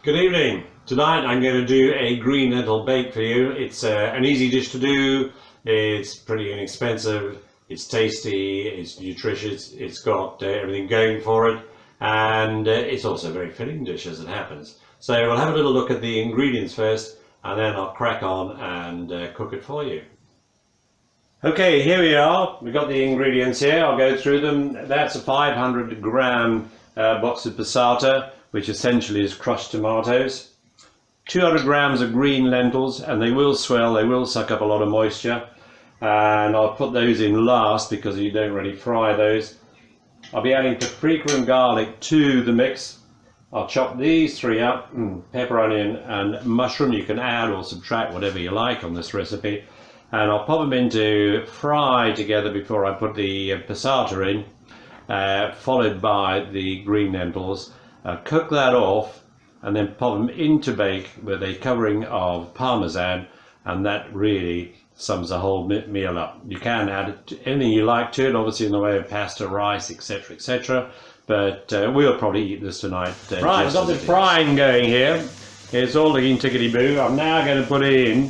Good evening. Tonight I'm going to do a green lentil bake for you. It's an easy dish to do. It's pretty inexpensive. It's tasty. It's nutritious. It's got everything going for it, and it's also a very filling dish as it happens. So we'll have a little look at the ingredients first, and then I'll crack on and cook it for you. Okay, here we are. We've got the ingredients here. I'll go through them. That's a 500 gram box of passata, which essentially is crushed tomatoes. 200 grams of green lentils, and they will swell, they will suck up a lot of moisture, and I'll put those in last because you don't really fry those. I'll be adding paprika and garlic to the mix. I'll chop these three up, pepper, onion and mushroom. You can add or subtract whatever you like on this recipe, and I'll pop them into fry together before I put the passata in, followed by the green lentils. Cook that off and then pop them into bake with a covering of parmesan, and that really sums the whole meal up. You can add anything you like to it, obviously in the way of pasta, rice, etc, etc, but we'll probably eat this tonight. Right, I've got the frying going here. It's all looking tickety-boo. I'm now going to put in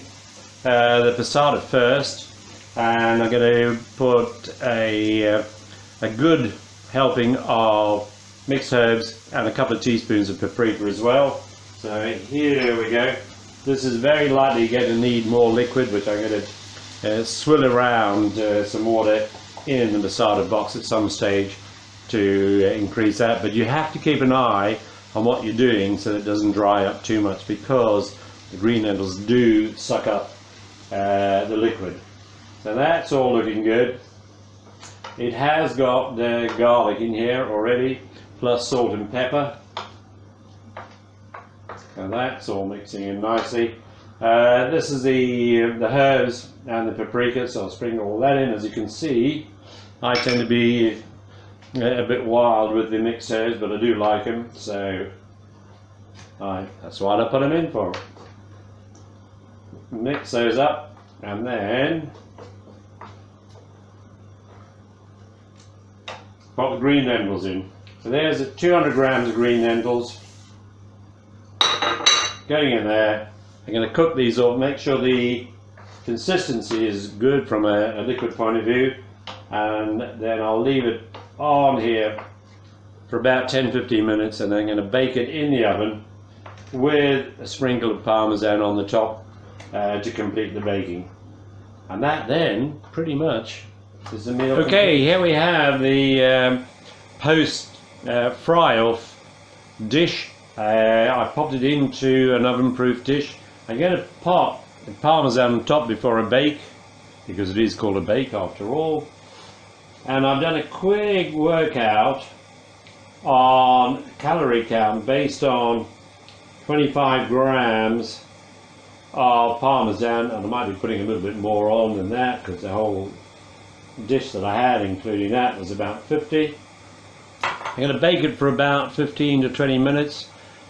the passata first, and I'm going to put a good helping of mixed herbs and a couple of teaspoons of paprika as well. So here we go. This is very likely going to need more liquid, which I'm going to swill around some water in the passata box at some stage to increase that. But you have to keep an eye on what you're doing so that it doesn't dry up too much, because the green lentils do suck up the liquid. So that's all looking good. It has got the garlic in here already, plus salt and pepper, and that's all mixing in nicely. This is the herbs and the paprika, so I'll sprinkle all that in. As you can see, I tend to be a bit wild with the mixed herbs, but I do like them, so that's what I put them in for. Mix those up, and then put the green lentils in. So there's 200 grams of green lentils going in there. I'm going to cook these off, make sure the consistency is good from a liquid point of view, and then I'll leave it on here for about 10-15 minutes, and then I'm going to bake it in the oven with a sprinkle of parmesan on the top to complete the baking. And that then pretty much is the meal. Okay, here we have the post fry off dish. I popped it into an oven-proof dish. I'm going to pop the parmesan on top before I bake, because it is called a bake after all. And I've done a quick workout on calorie count based on 25 grams of parmesan, and I might be putting a little bit more on than that, because the whole dish that I had, including that, was about 50. I'm going to bake it for about 15 to 20 minutes,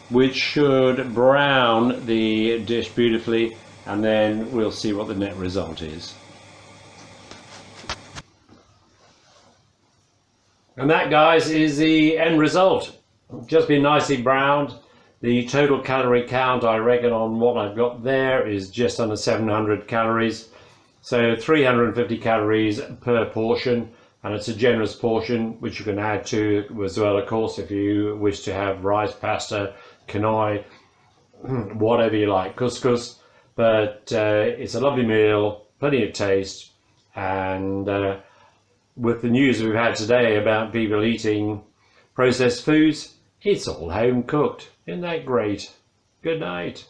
which should brown the dish beautifully, and then we'll see what the net result is. And that, guys, is the end result. Just been nicely browned. The total calorie count, I reckon, on what I've got there is just under 700 calories. So 350 calories per portion. And it's a generous portion, which you can add to as well, of course, if you wish to have rice, pasta, quinoa, whatever you like, couscous. But it's a lovely meal, plenty of taste, and with the news we've had today about people eating processed foods, it's all home cooked. Isn't that great? Good night.